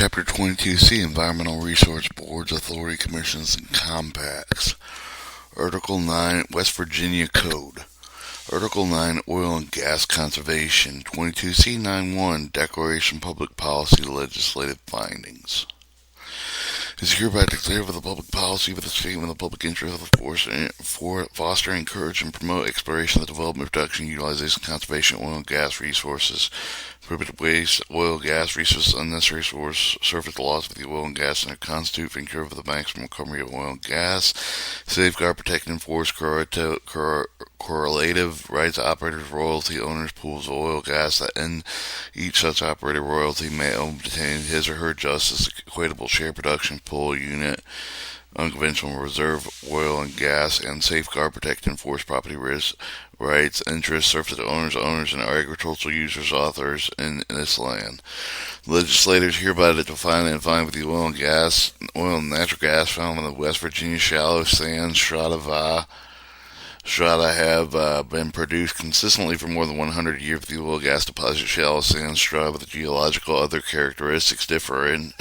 Chapter 22C, Environmental Resource Boards, Authority Commissions, and Compacts. Article 9, West Virginia Code. Article 9, Oil and Gas Conservation. 22C91, Declaration Public Policy Legislative Findings. Is hereby declared for the public policy with a statement of the public interest of foster, encourage, and promote exploration, the development, production, utilization, conservation of oil and gas resources, prohibit waste, oil, gas resources, unnecessary surface loss of the oil and gas, and constitute for cure for the maximum recovery of oil and gas, safeguard, protect, and enforce correlative rights of operators, royalty owners, pools of oil, gas, that in each such operator royalty may obtain his or her justice, equitable share production pool unit, unconventional reserve oil and gas, and safeguard, protect, and enforce property rights, interests, surface owners, and agricultural users, authors in this land. Legislators hereby define and find with the oil and natural gas found in the West Virginia shallow sand strata have been produced consistently for more than 100 years with the oil and gas deposit shallow sand strata with geological other characteristics different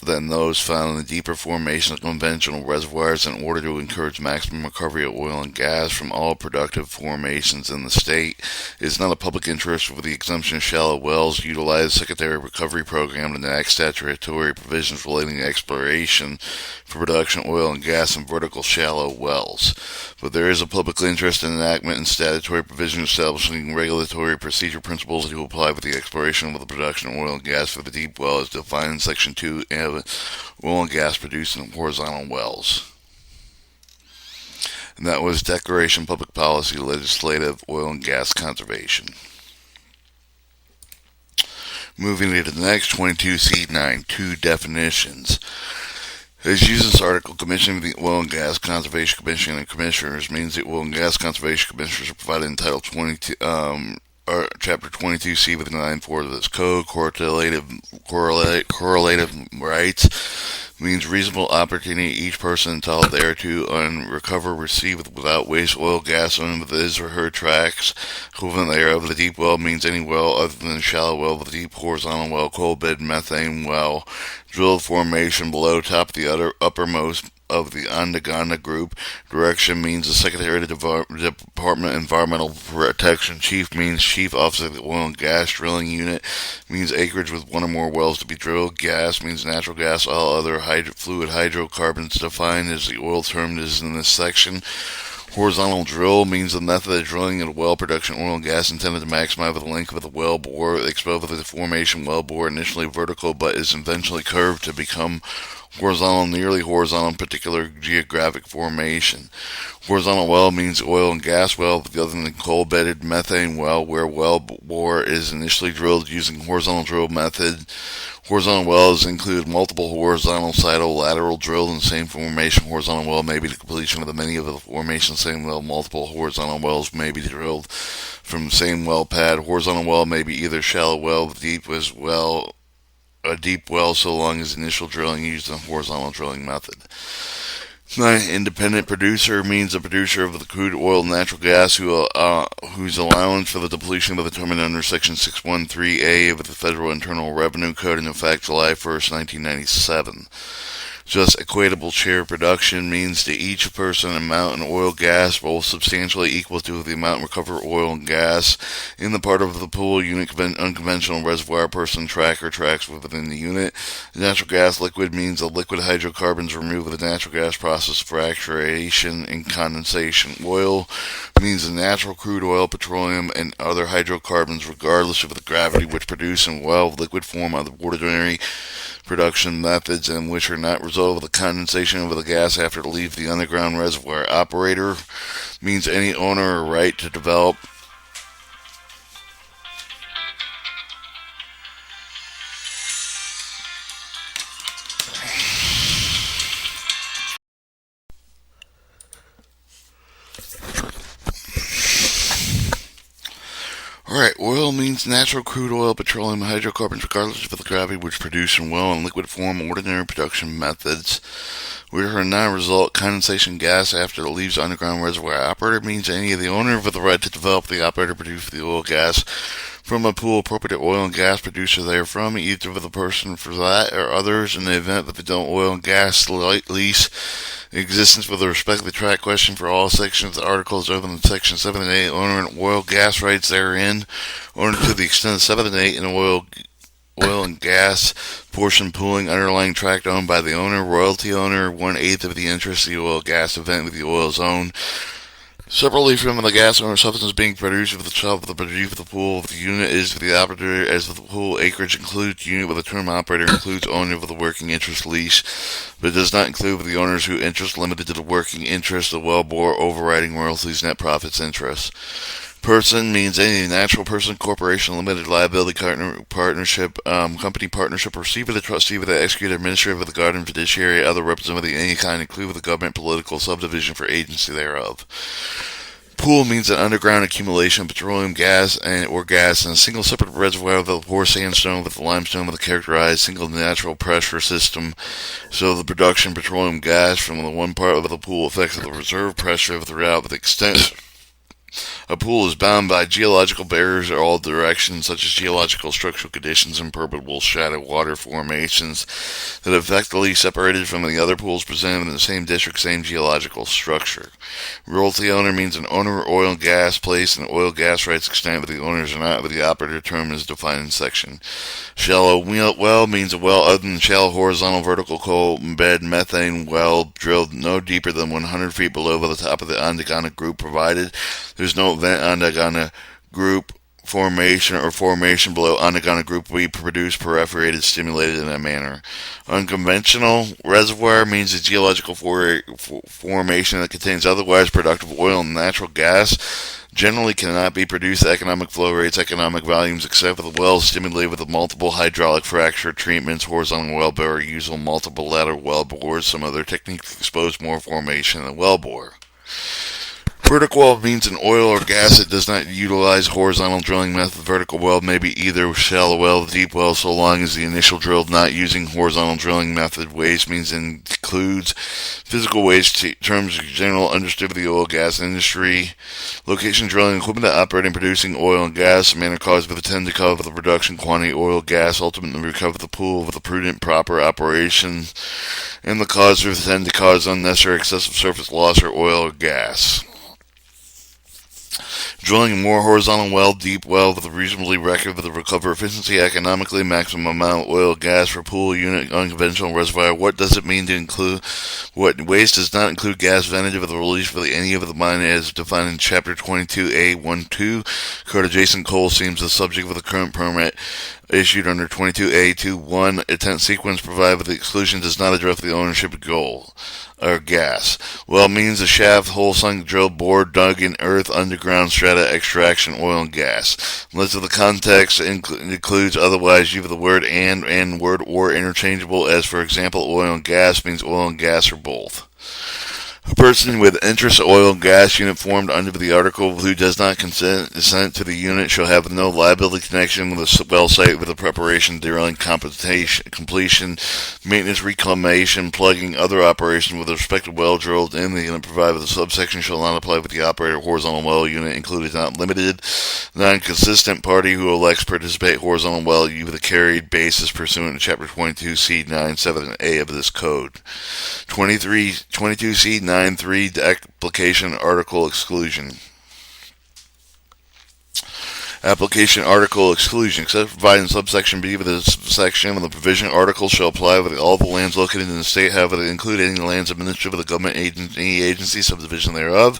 than those found in the deeper formations of conventional reservoirs in order to encourage maximum recovery of oil and gas from all productive formations in the state. It is not a public interest for the exemption of shallow wells utilize the secondary recovery program to enact statutory provisions relating to exploration for production of oil and gas in vertical shallow wells. But there is a public interest in enactment and statutory provisions establishing regulatory procedure principles to apply for the exploration of the production of oil and gas for the deep well as defined in Section 2 of oil and gas produced in horizontal wells. And that was Declaration Public Policy Legislative Oil and Gas Conservation. Moving to the next 22C9, two definitions. As used in this article, Commission of the Oil and Gas Conservation Commission and Commissioners means the Oil and Gas Conservation Commissioners are provided in Title 22, Chapter 22C with 9.4 of this code. Correlative rights means reasonable opportunity each person entitled thereto and recover, receive without waste oil, gas on with his or her tracts, equivalent thereof. The deep well means any well other than a shallow well, the deep horizontal well, coal bed, methane well, drilled formation below top of the uppermost of the Ondagona group. Direction means the Secretary of the Department of Environmental Protection. Chief means Chief Officer of the Oil and Gas Drilling Unit. Means acreage with one or more wells to be drilled. Gas means natural gas. All other fluid hydrocarbons defined as the oil term is in this section. Horizontal drill means the method of drilling at a well production oil and gas intended to maximize the length of the well bore, exposed with the formation well bore initially vertical but is eventually curved to become horizontal, nearly horizontal in particular geographic formation. Horizontal well means oil and gas well, other than the coal-bedded methane well, where well bore is initially drilled using horizontal drill method. Horizontal wells include multiple horizontal lateral drilled in the same formation. Horizontal well may be the completion of many of the formations same well. Multiple horizontal wells may be drilled from the same well pad. Horizontal well may be either shallow well, a deep well so long as initial drilling used in the horizontal drilling method. 9. Independent producer means a producer of the crude oil and natural gas whose allowance for the depletion was determined under Section 613A of the Federal Internal Revenue Code in effect July 1st, 1997. Just equitable share production means to each person amount in oil gas both substantially equal to the amount recovered oil and gas in the part of the pool unit unconventional reservoir person track or tracks within the unit. Natural gas liquid means the liquid hydrocarbons removed with the natural gas process of fracturation and condensation. Oil means the natural crude oil, petroleum, and other hydrocarbons regardless of the gravity which produce in well liquid form are the ordinary production methods and which are not result of the condensation of the gas after it leaves the underground reservoir. Operator means any owner or right to develop Alright, oil means natural crude oil, petroleum, hydrocarbons, regardless of the gravity which produce in well and liquid form, ordinary production methods, which are non-result condensation gas after it leaves the underground reservoir. Operator means any of the owner of the right to develop the operator produce the oil gas from a pool appropriate to oil and gas producer therefrom, either with the person for that or others in the event that the oil and gas lease existence with respect to the track question for all sections of the articles other than section 7 and 8, owner and oil gas rights therein, owner to the extent of 7 and 8 in oil and gas portion pooling underlying tract owned by the owner, royalty owner, 1/8 of the interest of the oil gas event with the oil zone. Separately from the gas owner substance being produced with the shop of the produce of the pool, if the unit is for the operator as the pool acreage includes unit with the term operator includes owner of the working interest lease, but it does not include with the owners who interest limited to the working interest of wellbore overriding royalties net profits interest. Person means any natural person, corporation, limited liability partnership, company partnership, receiver, the trustee with the executive administrator of the guardian fiduciary, other representative of any kind, including with the government, political subdivision for agency thereof. Pool means an underground accumulation of petroleum gas or gas in a single separate reservoir with a poor sandstone with limestone with a characterized single natural pressure system. So the production of petroleum gas from the one part of the pool affects the reserve pressure of the route with extent. A pool is bound by geological barriers in all directions, such as geological structural conditions and permeable shallow water formations that are effectively separated from the other pools presented in the same district, same geological structure. Royalty owner means an owner of oil and gas place and oil gas rights extent with the owners or not with the operator term is defined in section. Shallow well means a well other than shallow horizontal vertical coal bed methane well drilled no deeper than 100 feet below the top of the Andagana group provided there's no vent Andagana group formation or formation below Andagana group will be produced, perforated, stimulated in that manner. Unconventional reservoir means a geological formation that contains otherwise productive oil and natural gas. Generally cannot be produced at economic flow rates, economic volumes, except for the wells stimulated with the multiple hydraulic fracture treatments, horizontal well bore, usual multiple lateral well bores. Some other techniques expose more formation in the well bore. Vertical well means an oil or gas that does not utilize horizontal drilling method. Vertical well may be either shallow well or deep well so long as the initial drilled not using horizontal drilling method. Waste means includes physical waste terms general understood of the oil gas industry. Location drilling equipment that operate and producing oil and gas. Manner caused by the tend to cover the production quantity oil gas. Ultimately recover the pool with a prudent proper operation. And the cause of tend to cause unnecessary excessive surface loss or oil or gas. Drilling a more horizontal well, deep well with a reasonably record with a recover efficiency, economically, maximum amount of oil, gas for pool unit, unconventional reservoir. What does it mean to include? What waste does not include gas vented with a release for any of the mine as defined in Chapter 22A.1.2. Code adjacent coal seams the subject of the current permit issued under 22A.2.1. Intent sequence provided with the exclusion does not address the ownership goal or gas. Well means a shaft, hole sunk, drill, bore, dug in earth, underground strata, extraction, oil and gas. Unless of the context includes otherwise use of the word and word or interchangeable as for example oil and gas means oil and gas or both. A person with interest oil and gas unit formed under the article who does not consent to the unit shall have no liability connection with the well site with the preparation, drilling, completion, maintenance, reclamation, plugging, other operations with respect to well drilled in the unit provided with the subsection shall not apply with the operator horizontal well unit included not limited. Non-consistent party who elects participate horizontal well with a carried basis pursuant to Chapter 22C 9.7A of this code. 22C 9.3 application article exclusion. Application article exclusion. Except provided in subsection B of this section, when the provision article shall apply with all the lands located in the state, however, they include any lands administered by the government any agency, subdivision thereof,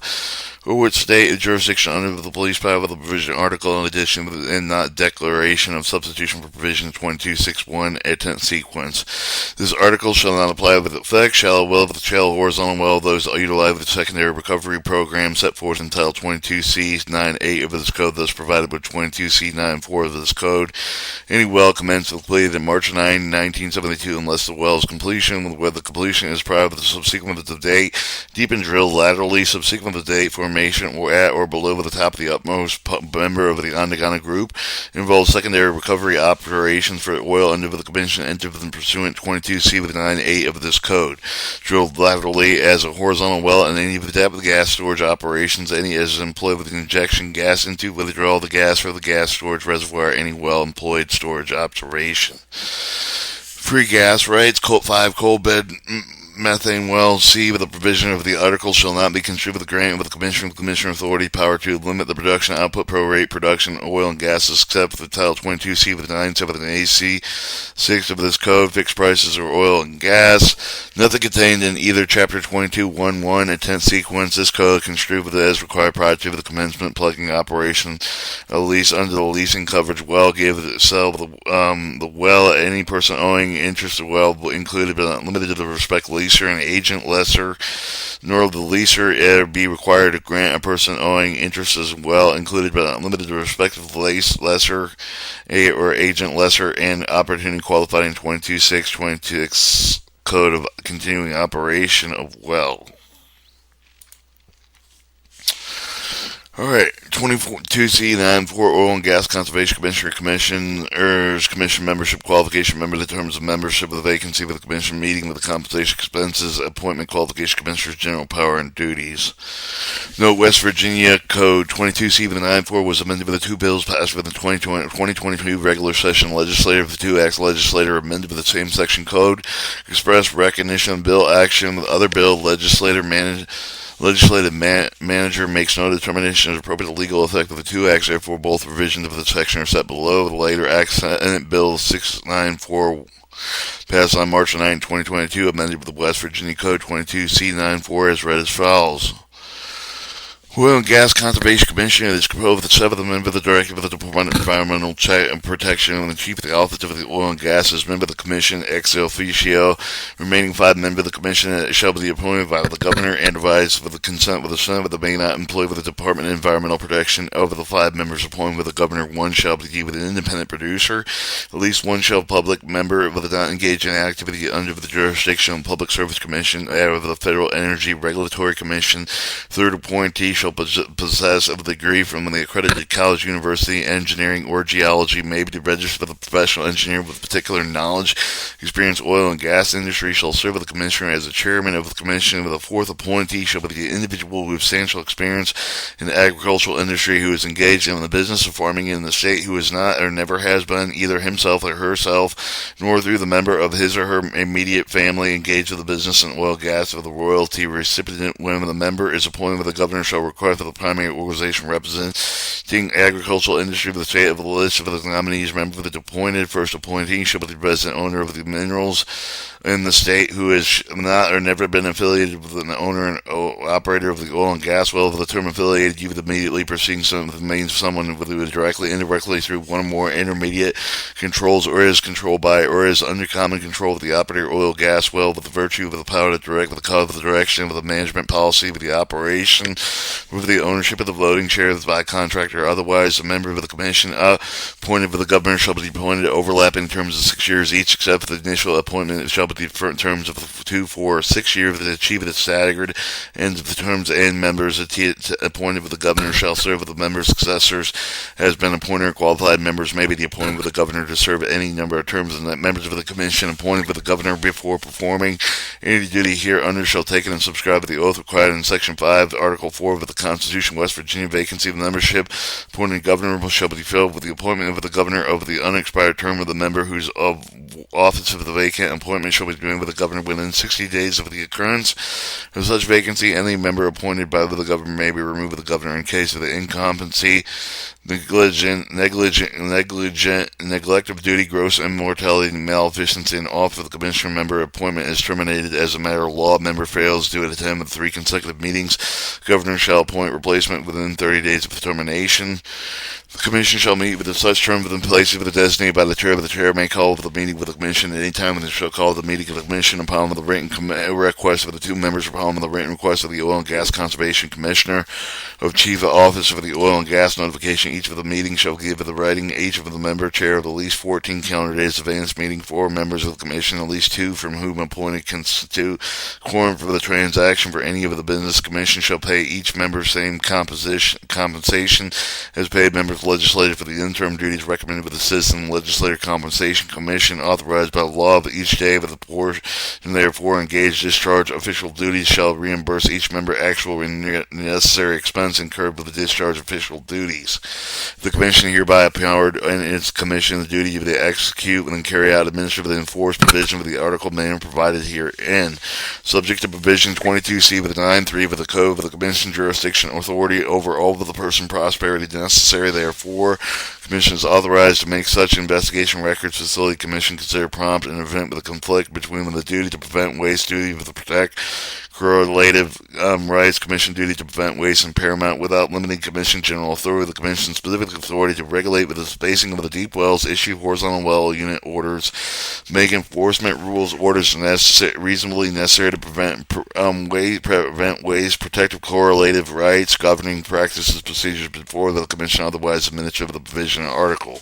or which state jurisdiction under the police power with the provision article in addition and not declaration of substitution for provision 2261 intent sequence. This article shall not apply with effect. Shallow well with the shallow horizontal well, those utilized with the secondary recovery program set forth in Title 22C 9.8 of this code, thus provided with 22C 9.4 of this code. Any well commenced with completed in March 9, 1972, unless the well is completion, where the completion is prior to the subsequent of the date, deep and drilled laterally, subsequent to the date, formation formation or at or below the top of the upmost member of the Onagana group. It involves secondary recovery operations for oil under the commission entered within pursuant 22C with 9.8 of this code. Drilled laterally as a horizontal well in any of the depth of gas storage operations, any as employed with injection gas into withdrawal of the gas for the gas storage reservoir, any well employed storage operation. Free gas rights, 5 coal bed methane wells. C, with the provision of the article, shall not be construed with the grant of the Commissioner authority power to limit the production output prorate production of oil and gases except for Title 22C with 9.7 and AC 6 of this code, fixed prices of oil and gas. Nothing contained in either Chapter 22.1.1 and 10 sequence this code construed with it as required prior to the commencement plugging operation of lease under the leasing coverage well gave the sell the well any person owing interest of well included but not limited to the respective leaser and agent lessor, nor the leaser be required to grant a person owing interest as well included but not limited to the respective lessor or agent lessor and opportunity qualified in 22.6 code of continuing operation of well. Alright, 22C9 for Oil and Gas Conservation Commissioners Commission membership qualification. Remember the terms of membership of the vacancy with the Commission meeting with the compensation expenses, appointment qualification, Commissioners' general power and duties. Note, West Virginia Code 22C9.4 was amended with the two bills passed with the 2022 regular session legislature. The two acts legislator amended with the same section code. Express recognition of bill action with other bill legislative manager makes no determination of appropriate legal effect of the two acts. Therefore, both provisions of the section are set below. The later Act Senate Bill 694 passed on March 9, 2022, amended with the West Virginia Code 22C9.4 as read as follows. Oil and Gas Conservation Commission is composed of the 7th member of the Director of the Department of Environmental Protection and the Chief of the Office of the Oil and Gas as member of the Commission ex officio. Remaining 5 members of the Commission shall be appointed by the Governor and advised with the consent of the Senate, but they may not employ with the Department of Environmental Protection. Over the 5 members appointed with the Governor, 1 shall be with an independent producer. At least 1 shall be public member with not engaged in activity under the jurisdiction of the Public Service Commission or of the Federal Energy Regulatory Commission. 3rd appointee shall possess a degree from the accredited college, university, engineering, or geology, may be registered with a professional engineer with particular knowledge, experience, oil and gas industry, shall serve with the Commissioner as the chairman of the Commission. With a 4th appointee shall be the individual with substantial experience in the agricultural industry who is engaged in the business of farming in the state, who is not or never has been either himself or herself, nor through the member of his or her immediate family engaged with the business in oil, gas, or the royalty recipient. When the member is appointed with the Governor shall require for the primary organization representing agricultural industry of the state of the list of the nominees. Member of the appointed 1st appointee shall be the resident owner of the minerals in the state who is not or never been affiliated with an owner and operator of the oil and gas well. Of the term affiliated, you would immediately preceding means someone who is directly, indirectly, through one or more intermediate controls or is controlled by or is under common control of the operator oil gas well with the virtue of the power to direct, with the cause of the direction of the management policy, with the operation, with the ownership of the voting shares by contractor. Otherwise, a member of the Commission appointed by the Governor shall be appointed overlapping terms of 6 years each, except for the initial appointment shall be different terms of 2, 4, 6 years that achieve the staggered ends of the terms, and members appointed with the Governor shall serve with the members' successors has been appointed, or qualified members may be appointed with the Governor to serve any number of terms, and that members of the Commission appointed with the Governor before performing any duty hereunder shall take and subscribe to the oath required in Section 5, Article 4 of the Constitution. West Virginia vacancy of membership appointed Governor shall be filled with the appointment of the Governor of the unexpired term of the member whose of office of the vacant appointment shall be given with the Governor within 60 days of the occurrence of such vacancy. Any member appointed by the Governor may be removed with the Governor in case of the incompetency, neglect of duty, gross immortality, malefficiency, and off of the Commissioner member appointment is terminated as a matter of law. Member fails to attend the 3 consecutive meetings. Governor shall appoint replacement within 30 days of termination. The Commission shall meet within such term within places with the designated by the chair. The chair may call for the meeting with the Commission at any time, and shall call the meeting of the Commission upon the written request of the two members, upon the written request of the Oil and Gas Conservation Commissioner, of Chief of Office for the Oil and Gas Notification. Each of the meetings shall give the writing each of the member chair of at least 14 calendar days advance meeting. 4 members of the Commission, at least 2 from whom appointed, constitute quorum for the transaction for any of the business. Commission shall pay each member same compensation as paid members legislated for the interim duties recommended by the Citizen Legislator Compensation Commission, authorized by law of each day of the portion and therefore engaged discharge official duties shall reimburse each member actual and necessary expense incurred with the discharge of official duties. The Commission hereby empowered in its commission the duty to execute and carry out administrative and enforce provision of the article manner provided herein, subject to provision 22C with 9.3 of the Code of the Commission jurisdiction authority over all of the person prosperity necessary. Therefore, Commission is authorized to make such investigation records facility Commission consider prompt and event with a conflict between the duty to prevent waste, duty to protect correlative rights, Commission duty to prevent waste, and paramount without limiting Commission general authority. The Commission specific authority to regulate with the spacing of the deep wells, issue horizontal well unit orders, make enforcement rules, orders reasonably necessary to prevent waste, protective correlative rights, governing practices, procedures before the Commission otherwise administrative of the provision article.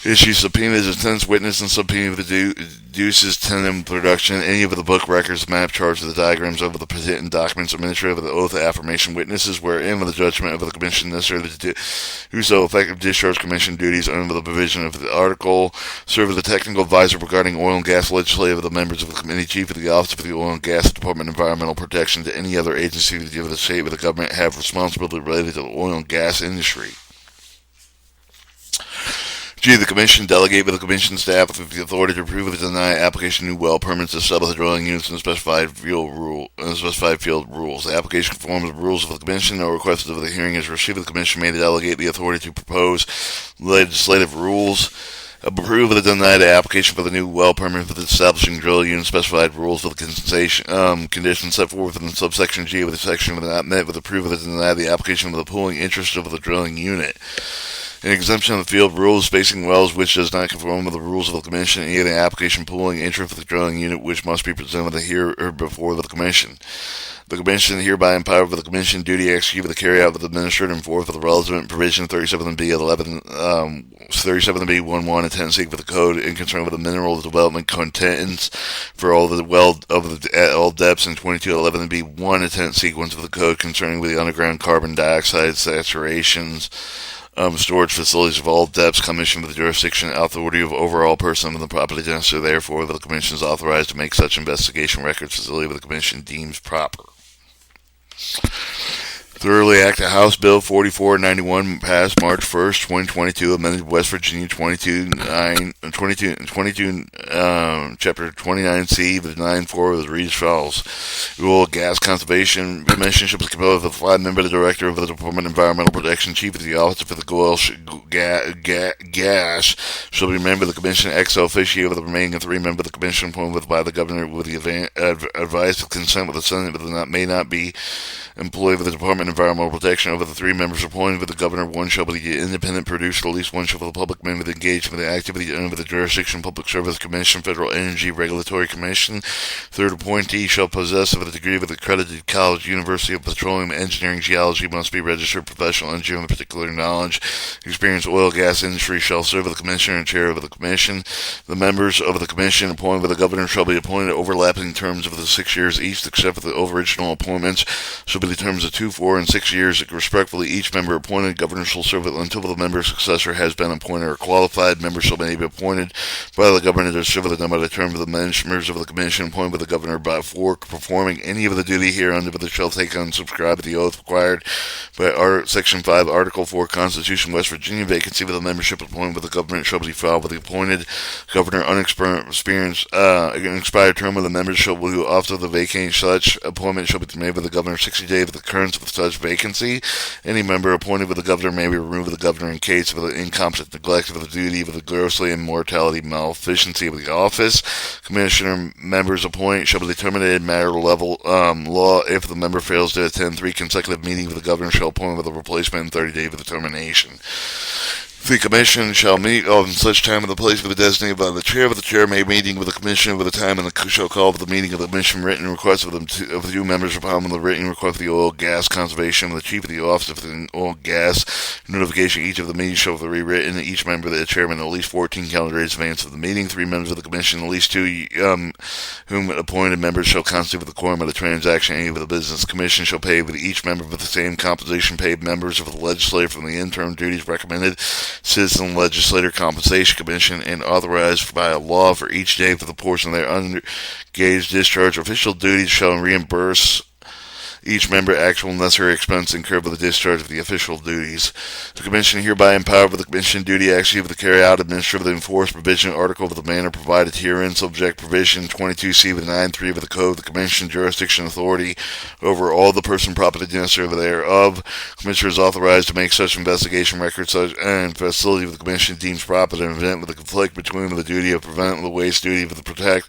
Issue subpoenas, attends witness and subpoena deduces tenant production, any of the book records, map charts, of the diagrams of the patent documents, administrative of the oath of affirmation witnesses, wherein the judgment of the Commission necessary to do so effective discharge Commission duties under the provision of the article, serve as the technical advisor regarding oil and gas legislative of the members of the committee, chief of the office for the oil and gas department of environmental protection to any other agency of the state of the government have responsibility related to the oil and gas industry. G. The Commission delegate with the Commission staff with the authority to approve or deny application of new well permits to establish the drilling units and specified field rules. The application conforms with the rules of the Commission. No request of the hearing is received. The Commission may delegate the authority to propose legislative rules. Approve or deny the application for the new well permit for the establishing drilling unit specified rules of the conditions set forth in subsection G with the section not met with approve or deny the application of the pooling interest of the drilling unit. An exemption of the field rules spacing wells which does not conform with the rules of the Commission, any of the application pooling interest of the drilling unit which must be presented here or before the Commission. The Commission hereby empowered with the Commission duty to execute with the carry out with the administrator and forth with the relevant provision 37B 11, 37B 11 and 10 seek with the code in concern with the mineral development contents for all the well of the at all depths and 2211B 1 and 10 sequence of the code concerning with the underground carbon dioxide saturations. Storage facilities of all depths, Commission with the jurisdiction and authority of overall person of the property necessary. Therefore, the Commission is authorized to make such investigation records facility with the Commission deems proper. Thoroughly Act of House Bill 4491 passed March 1st, 2022, amended West Virginia 22, Chapter 29C, with 9.4 with reads follows. Oil Gas Conservation Commission shall be composed of a 5-member director of the Department of Environmental Protection, chief of the office for the oil gas shall be a member of the Commission ex officio, with the remaining 3 members of the Commission appointed by the Governor with the advice of consent with the Senate, but may not be employed with the Department of Environmental Protection. Over the 3 members appointed with the Governor, 1 shall be the independent producer, at least 1 shall be the public member engaged with the activity under the jurisdiction Public Service Commission, Federal Energy Regulatory Commission. 3rd appointee shall possess of a degree of the accredited college, University of Petroleum Engineering, Geology, must be registered professional engineer with particular knowledge. Experienced oil gas industry shall serve as the Commissioner and Chair of the Commission. The members of the Commission appointed by the Governor shall be appointed overlapping terms of the 6 years each, except for the original appointments shall be the terms of 2, 4, and 6 years, respectively. Each member appointed, Governor shall serve until the member's successor has been appointed or qualified. Members shall be appointed by the Governor to serve the number of the term of the members of the Commission appointed by the Governor by for performing any of the duty hereunder, but they shall take and subscribe to the oath required by Section 5, Article 4, Constitution, West Virginia. Vacancy of the membership appointed by the government shall be filed with the appointed Governor. Unexperienced, an expired term of the members shall, who after the vacate such appointment shall be made by the Governor 60 days of the occurrence of such vacancy. Any member appointed by the governor may be removed by the governor in case of the incompetent neglect of the duty of the grossly immortality malefficiency of the office. Commissioner members appointed shall be terminated matter level law if the member fails to attend 3 consecutive meetings of the governor shall appoint with a replacement in 30 days of the termination. The commission shall meet on such time and the place of the designated by the chair. Of the chair may meeting with the commission with the time and the shall call for the meeting of the commission written request of the 2 members upon the written request of the oil gas conservation of the chief of the office of the oil gas notification. Each of the meetings shall be rewritten. Each member of the chairman at least 14 calendar days in advance of the meeting. 3 members of the commission, at least 2 whom appointed members shall constitute the quorum of the transaction. Any of the business commission shall pay with each member with the same compensation paid members of the legislature from the interim duties recommended. Citizen Legislator Compensation Commission and authorized by a law for each day for the portion of their unengaged discharge. Official duties shall reimburse each member actual necessary expense incurred by the discharge of the official duties. The Commission hereby empowered with the Commission duty actually to carry out administrative enforced provision article of the manner provided herein, subject provision 22C with 9.3 of the Code. The Commission jurisdiction authority over all the person property necessary thereof. Commissioner is authorized to make such investigation records such and facility of the Commission deems proper to prevent with the conflict between the duty of prevent the waste duty of the protect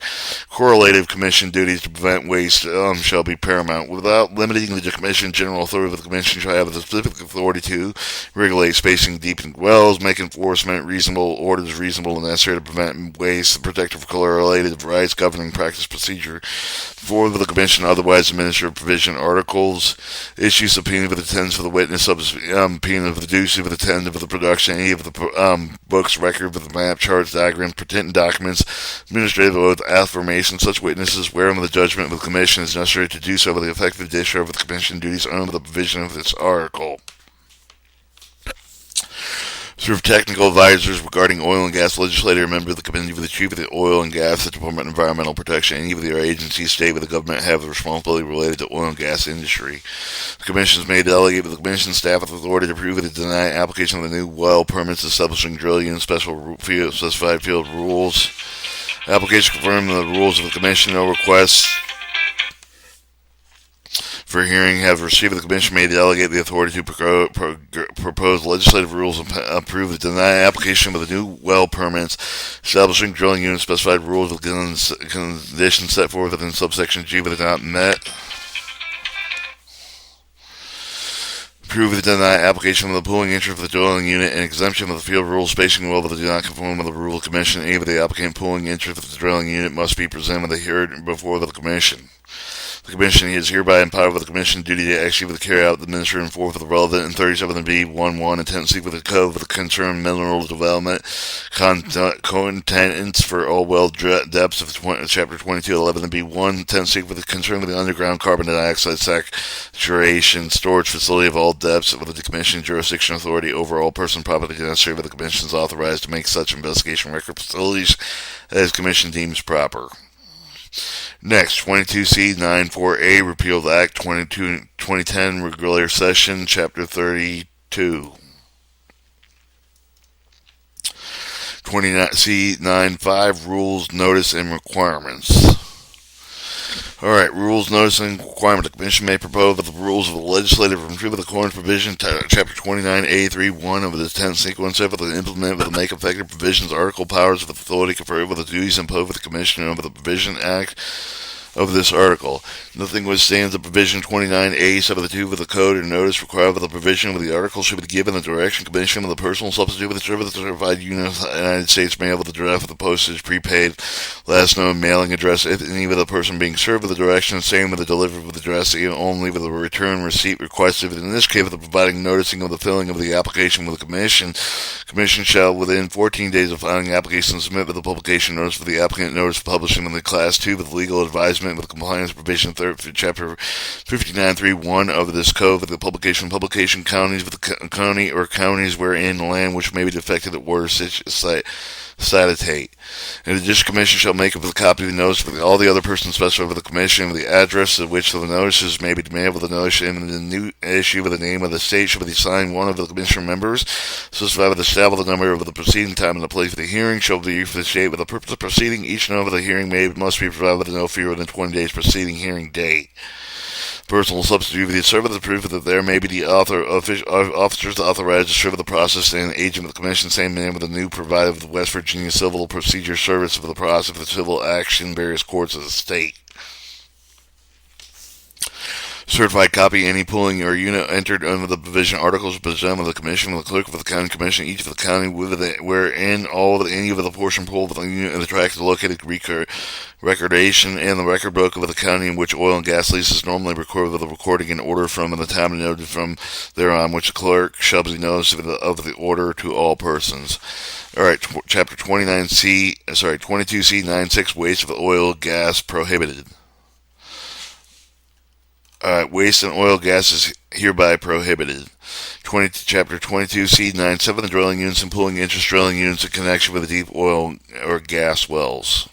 correlative Commission duties to prevent waste shall be paramount. Without limiting the Commission, general authority of the Commission shall have the specific authority to regulate spacing deep in wells, make enforcement reasonable, orders reasonable and necessary to prevent waste, protective correlated rights, governing practice procedure for the Commission, otherwise administer provision articles, issue subpoena for the attendance of the witness, subpoena for the duty for the attendance of the production, any of the books, record of the map, charts, diagrams, pretended documents, administrative oath, affirmation, such witnesses, wherein the judgment of the Commission is necessary to do so with the effective discharge of the Commission duties under the provision of this article. Serve technical advisors regarding oil and gas legislator, member of the committee with the chief of the oil and gas, the Department of Environmental Protection, any of their agencies, state with the government have the responsibility related to oil and gas industry. The commissions may delegate with the commission staff with authority to approve or to deny application of the new well permits, establishing drilling and specified field rules. Application confirming the rules of the commission. No requests for hearing have received. The Commission may delegate the authority to propose legislative rules and approve or deny application of the new well permits, establishing drilling units, specified rules with conditions set forth within subsection G that are not met. Approve or deny application of the pooling interest of the drilling unit and exemption of the field rules spacing well that do not conform with the rule of the Commission. Any of the applicant pooling interest of the drilling unit must be presented with a hearing before the Commission. The Commission is hereby empowered with the Commission duty to execute with carry out the minister and forth of the relevant and 37B11 and 10C with the code with the concerned mineral development contents for all well depths of chapter 2211 and B1 10C with the concern with the underground carbon dioxide saturation storage facility of all depths with the Commission jurisdiction authority over all person property necessary with the Commission is authorized to make such investigation record facilities as Commission deems proper. Next, 22C 94A repealed Act 2010 regular session, Chapter 32. 29C 95 rules, notice, and requirements. Alright, rules, notice, and requirement. The Commission may propose that the rules of the legislative review of the Corn provision, Chapter 29A.3.1 of the 10th sequence of the implement with the make effective provisions, article powers of authority conferred with the duties imposed with the Commission over the Provision Act of this article. Nothing withstands the provision 29A.7.2 of the Code or notice required of the provision of the article should be given the direction commission of the personal substitute with the certified unit of the United States mail with the draft of the postage prepaid last known mailing address if any with the person being served with the direction same with the delivered with the address only with the return receipt requested in this case with the providing noticing of the filling of the application with the commission shall within 14 days of filing the application submit with the publication notice for the applicant notice publishing in the class 2 with legal advisement with compliance provision chapter 59.3.1 of this code with the publication counties with the county or counties wherein land which may be defected at water satiate. And the District Commission shall make up with a copy of the notice with all the other persons specified with the Commission with the address at which the notices may be mailed with the notice and the new issue with the name of the state shall be assigned one of the Commission members specified with the staff with the number of the proceeding time and the place of the hearing shall be for the state with the purpose of proceeding. Each note of the hearing must be provided with no fewer than 20 days preceding hearing date. personal substitute. The serve the proof that there may be the officers authorized to serve the process and agent of the commission, same name with the new provided with the West Virginia Civil Procedure Service for the process of the civil action, various courts of the state. Certified copy, any pooling or unit entered under the provision articles presented with the commission, with the clerk of the county commission, each of the county wherein all of any of the portion pool of the unit in the tract is located, recordation and the record book of the county in which oil and gas lease is normally recorded with the recording in order from and the time noted from thereon, which the clerk shall be notice of the order to all persons. Alright, chapter 22C 96, waste of oil, gas prohibited. Waste and oil gas is hereby prohibited. Chapter 22C97, the drilling units and pooling interest drilling units in connection with the deep oil or gas wells.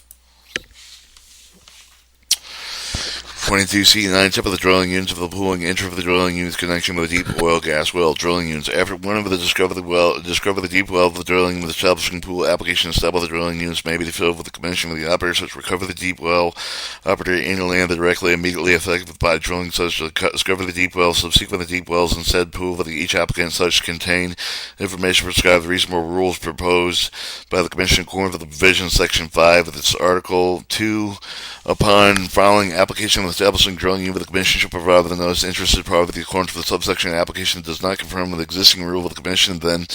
22C97, the drilling units of the pooling interest of the drilling units connection with the deep oil gas well drilling units. After one of the discover the deep well of the drilling with establishing pool application establish the drilling units may be filled with the commission with the operators which recover the deep well operator in the land that directly immediately affected by drilling such to discover the deep wells, subsequent the deep wells in said pool with each applicant such contain information prescribed the reasonable rules proposed by the commission according to the provision section 5 of its article 2. Upon filing application with establishing drilling unit with the commission shall provide with the notice interested party according to the subsection application does not confirm with the existing rule of the commission, then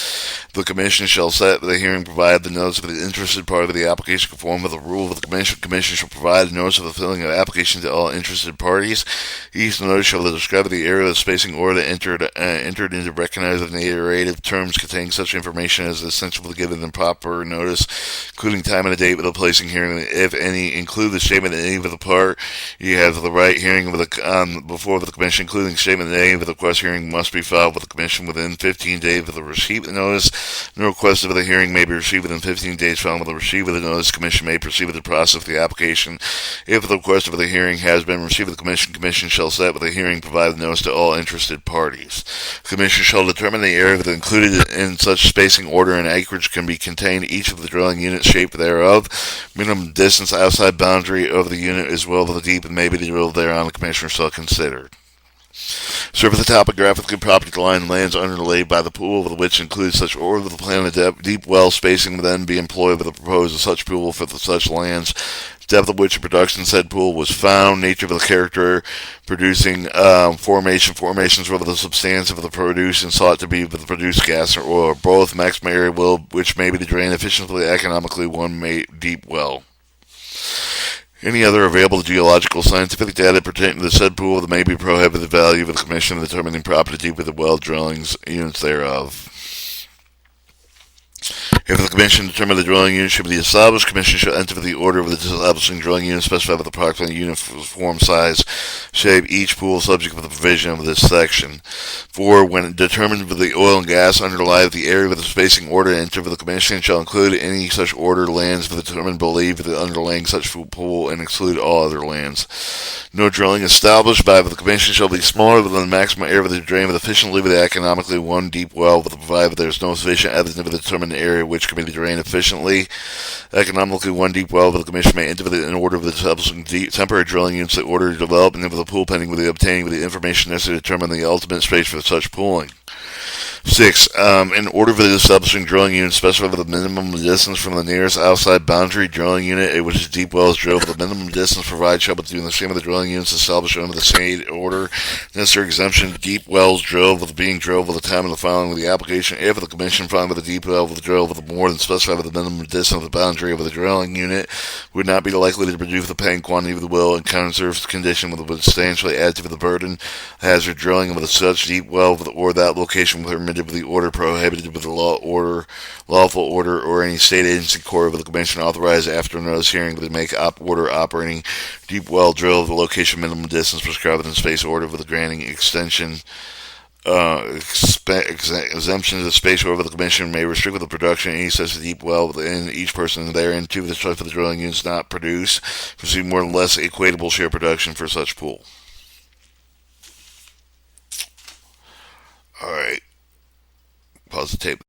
the commission shall set the hearing provide the notice of the interested party of the application conform with the rule of the commission. Commission shall provide a notice of the filling of application to all interested parties. Each notice shall describe the area of the spacing order entered into recognized and narrative terms containing such information as is essential for the given and proper notice, including time and a date of the placing hearing, if any, include the statement in any of the part you have the right hearing with the before the commission, including statement in any of the request hearing must be filed with the commission within 15 days of the receipt of the notice. No request of the hearing may be received within 15 days following the receipt of the notice. Commission may proceed with the process of the application. If the request of the hearing has been received with the commission shall set with the hearing provide the notice to all interested parties. The commission shall determine the area that included in such spacing order and acreage can be contained each of the drilling units shape thereof, minimum distance outside boundary of the unit as well as the deep and may be drilled thereon the commissioner shall consider. Survey the topographically property line lands underlaid by the pool, which includes such order of the plan of deep well spacing will then be employed with the proposal of such pool for such lands, depth of which in production said pool was found, nature of the character producing formations whether the substance of the produce and sought to be with the produced gas or oil, or both, maximum area will which may be drained efficiently economically one deep well. Any other available geological scientific data pertaining to the said pool that may be prohibited value of the commission of determining property deep with the well drillings units thereof. If the commission determine the drilling unit should be established, commission shall enter the order of the establishing drilling unit specified with approximate uniform size, shape, each pool subject to the provision of this section. 4. When determined with the oil and gas underlie the area with the spacing order entered for the commission shall include any such order lands for the determined believe the underlying such pool and exclude all other lands. No drilling established by the commission shall be smaller than the maximum area of the drain with efficiently with economically one deep well with the provided there is no sufficient evidence of the determined area which can be drained efficiently. Economically, one deep well of the commission may enter in order of the establishing temporary drilling units in order to develop and the pool pending with the obtaining with the information necessary to determine the ultimate space for such pooling. 6. In order for the establishing drilling unit specify the minimum distance from the nearest outside boundary drilling unit at which deep well is drilled. The minimum distance provided shall be between the same of the drilling units established under the same order. Necessary exemption deep wells drilled with being drilled with the time of the filing of the application. If the commission found with the deep well with the drill with more than specified with the minimum distance of the boundary of the drilling unit would not be likely to produce the paying quantity of the well and conserve condition would substantially add to the burden hazard drilling with such deep well or that location permitted with the order prohibited with the lawful order or any state agency court of the commission authorized after notice hearing to make order operating deep well drill of the location minimum distance prescribed in space order with the granting extension exemption of the space order of the commission may restrict with the production of any such deep well within each person therein to the choice of the drilling units not produce receive more or less equatable share production for such pool. Alright. Pause the tape.